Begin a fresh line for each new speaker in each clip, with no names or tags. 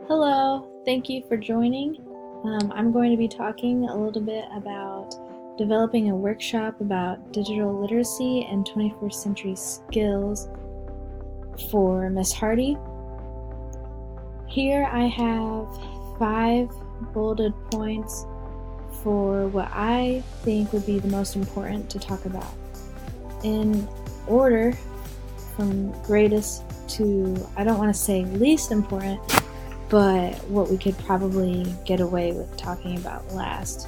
Hello, thank you for joining. I'm going to be talking a little bit about developing a workshop about digital literacy and 21st century skills for Miss Hardy. Here I have 5 bolded points for what I think would be the most important to talk about. In order from greatest to, I don't want to say least important, but what we could probably get away with talking about last.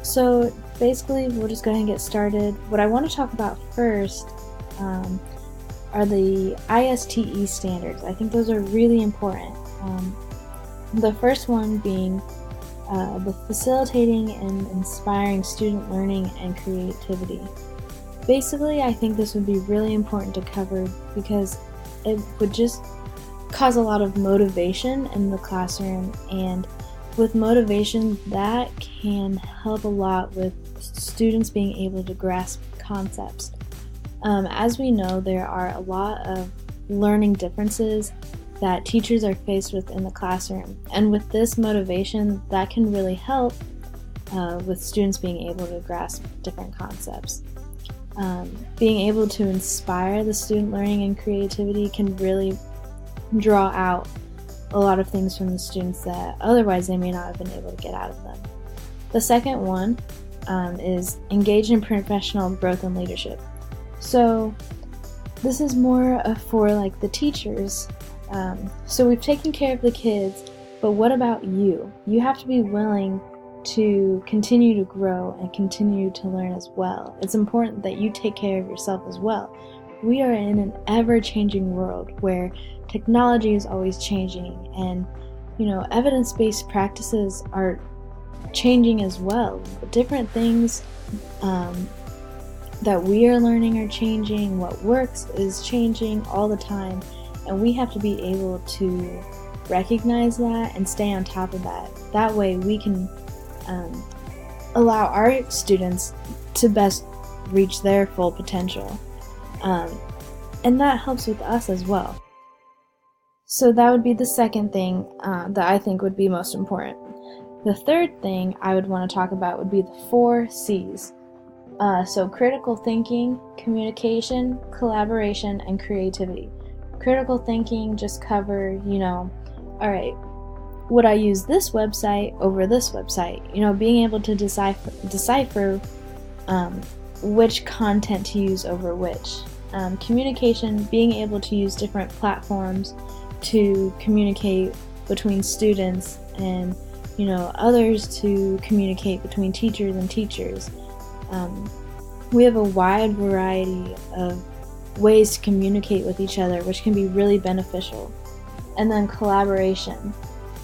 So basically, we'll just go ahead and get started. What I want to talk about first are the ISTE standards. I think those are really important. The first one being the facilitating and inspiring student learning and creativity. Basically, I think this would be really important to cover because it would just cause a lot of motivation in the classroom, and with motivation that can help a lot with students being able to grasp concepts. As we know, there are a lot of learning differences that teachers are faced with in the classroom, and with this motivation that can really help with students being able to grasp different concepts. Being able to inspire the student learning and creativity can really draw out a lot of things from the students that otherwise they may not have been able to get out of them. The second one is engage in professional growth and leadership. So this is more for like the teachers. So we've taken care of the kids, but what about you? You have to be willing to continue to grow and continue to learn as well. It's important that you take care of yourself as well. We are in an ever-changing world where technology is always changing, and evidence-based practices are changing as well. Different things that we are learning are changing. What works is changing all the time, and we have to be able to recognize that and stay on top of that. That way we can allow our students to best reach their full potential. And that helps with us as well. So that would be the second thing that I think would be most important. The third thing I would want to talk about would be the 4 C's. So critical thinking, communication, collaboration, and creativity. Critical thinking just cover, alright, would I use this website over this website? Being able to decipher which content to use over which. Communication, being able to use different platforms to communicate between students and others to communicate between teachers and teachers. We have a wide variety of ways to communicate with each other, which can be really beneficial. And then collaboration.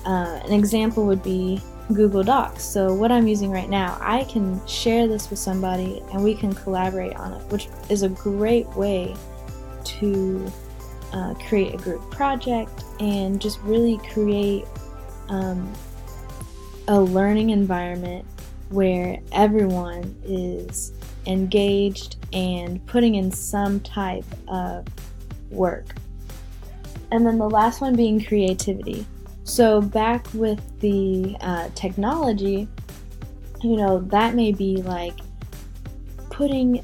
An example would be Google Docs. So what I'm using right now, I can share this with somebody and we can collaborate on it, which is a great way to create a group project and just really create a learning environment where everyone is engaged and putting in some type of work. And then the last one being creativity. So back with the technology, that may be like bringing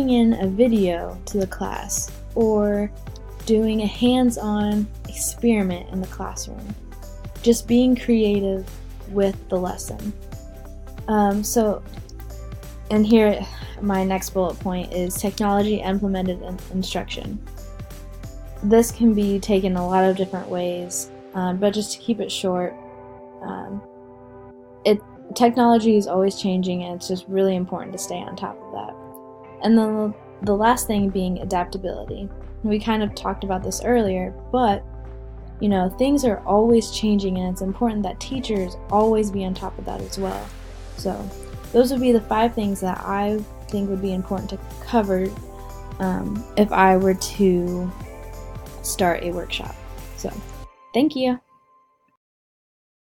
in a video to the class or doing a hands-on experiment in the classroom. Just being creative with the lesson. And here my next bullet point is technology implemented in instruction. This can be taken a lot of different ways, but just to keep it short, technology is always changing, and it's just really important to stay on top of that. And then the last thing being adaptability. We kind of talked about this earlier, but things are always changing, and it's important that teachers always be on top of that as well. So those would be the 5 things that I think would be important to cover if I were to start a workshop. So thank you.